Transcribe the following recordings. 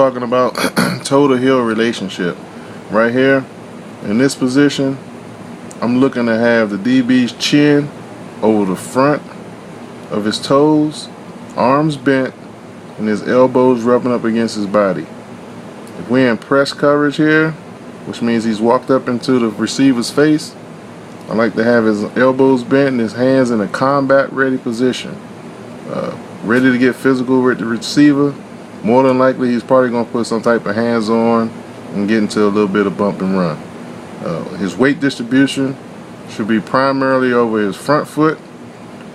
talking about toe to heel relationship. Right here, in this position, I'm looking to have the DB's chin over the front of his toes, arms bent, and his elbows rubbing up against his body. If we're in press coverage here, which means he's walked up into the receiver's face, I like to have his elbows bent and his hands in a combat ready position. Ready to get physical with the receiver. More than likely he's probably going to put some type of hands on and get into a little bit of bump and run. His weight distribution should be primarily over his front foot,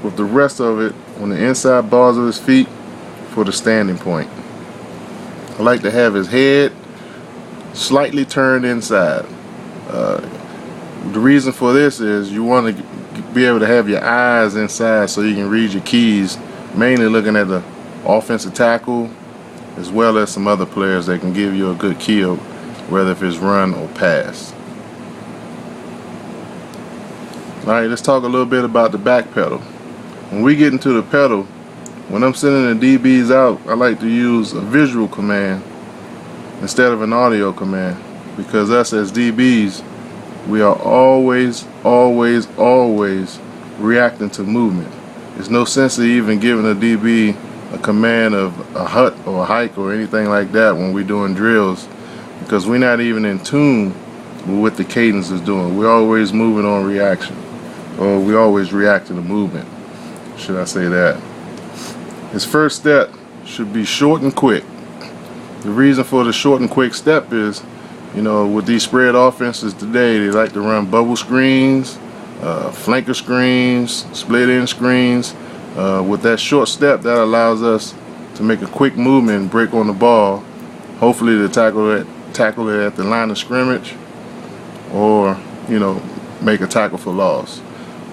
with the rest of it on the inside balls of his feet for the standing point. I like to have his head slightly turned inside. The reason for this is you want to be able to have your eyes inside so you can read your keys, mainly looking at the offensive tackle as well as some other players that can give you a good key of whether if it's run or pass. Alright, let's talk a little bit about the back pedal. When we get into the pedal, when I'm sending the DBs out, I like to use a visual command instead of an audio command, because us as DBs, we are always reacting to movement. There's no sense of even giving a DB a command of a hut or a hike or anything like that when we're doing drills, because we're not even in tune with what the cadence is doing. We're always moving on reaction, or we always react to the movement, should I say that. His first step should be short and quick. The reason for the short and quick step is, with these spread offenses today, they like to run bubble screens, flanker screens, split end screens. With that short step, that allows us to make a quick movement and break on the ball, hopefully to tackle it at the line of scrimmage, or make a tackle for loss.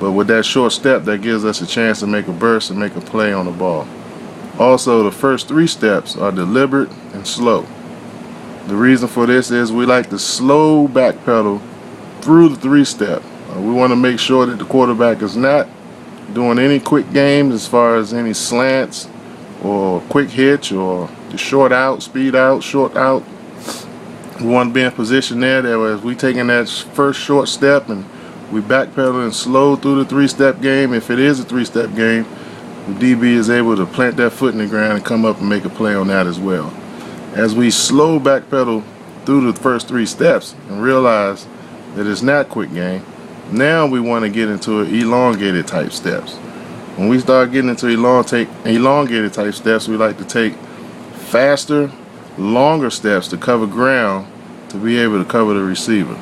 But with that short step, that gives us a chance to make a burst and make a play on the ball. Also, the first 3 steps are deliberate and slow. The reason for this is we like to slow back pedal through the 3-step. We want to make sure that the quarterback is not doing any quick games as far as any slants or quick hitch or the short out, speed out, short out. We want to be in position there that as we taking that first short step and we backpedal and slow through the 3-step game. If it is a 3-step game, the DB is able to plant that foot in the ground and come up and make a play on that as well. As we slow backpedal through the first 3 steps and realize that it's not quick game, now we want to get into elongated type steps. When we start getting into elongated type steps, we like to take faster, longer steps to cover ground to be able to cover the receiver.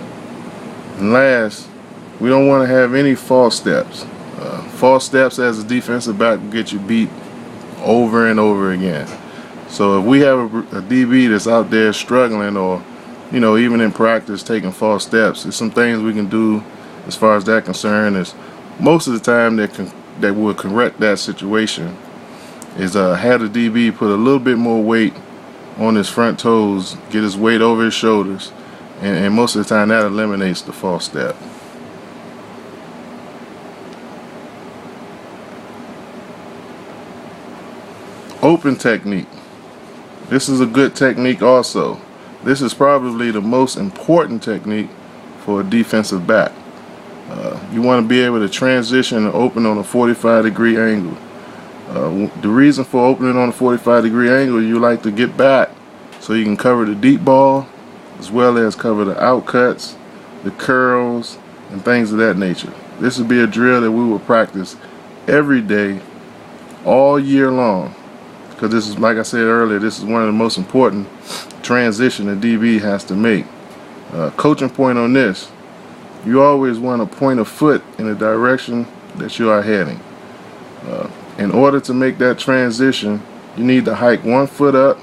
And last, we don't want to have any false steps. False steps as a defensive back will get you beat over and over again. So if we have a DB that's out there struggling, or even in practice taking false steps, there's some things we can do as far as that concern. Is most of the time that will correct that situation is have the DB put a little bit more weight on his front toes, get his weight over his shoulders, and most of the time that eliminates the false step. Open technique. This is a good technique also. This is probably the most important technique for a defensive back. You want to be able to transition and open on a 45-degree angle. The reason for opening on a 45-degree angle, you like to get back so you can cover the deep ball as well as cover the outcuts, the curls, and things of that nature. This would be a drill that we will practice every day, all year long. Because this is, like I said earlier, this is one of the most important transition the DB has to make. Coaching point on this: you always want to point a foot in the direction that you are heading. In order to make that transition, you need to hike 1 foot up.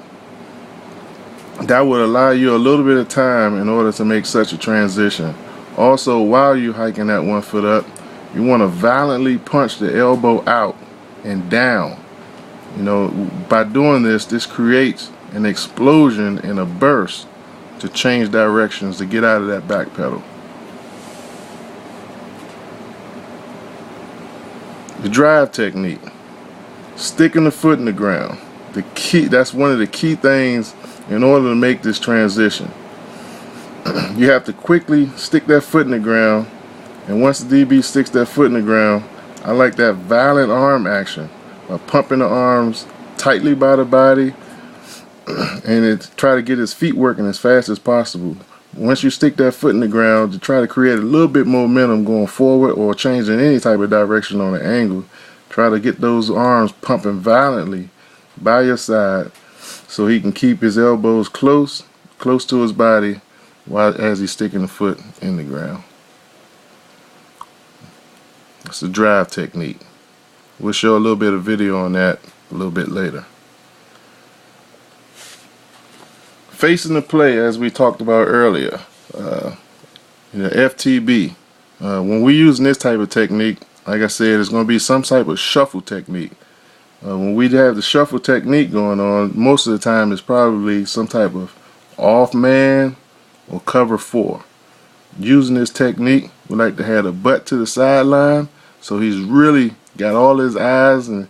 That would allow you a little bit of time in order to make such a transition. Also, while you're hiking that 1 foot up, you want to violently punch the elbow out and down. By doing this creates an explosion and a burst to change directions to get out of that back pedal. The drive technique. Sticking the foot in the ground. That's one of the key things in order to make this transition. You have to quickly stick that foot in the ground, and once the DB sticks that foot in the ground, I like that violent arm action by pumping the arms tightly by the body and try to get his feet working as fast as possible. Once you stick that foot in the ground, to try to create a little bit more momentum going forward or changing any type of direction on an angle, try to get those arms pumping violently by your side so he can keep his elbows close to his body as he's sticking the foot in the ground. It's the drive technique. We'll show a little bit of video on that a little bit later. Facing the play, as we talked about earlier, FTB. When we're using this type of technique, like I said, it's going to be some type of shuffle technique. When we have the shuffle technique going on, most of the time it's probably some type of off man or cover 4. Using this technique, we like to have the butt to the sideline, so he's really got all his eyes and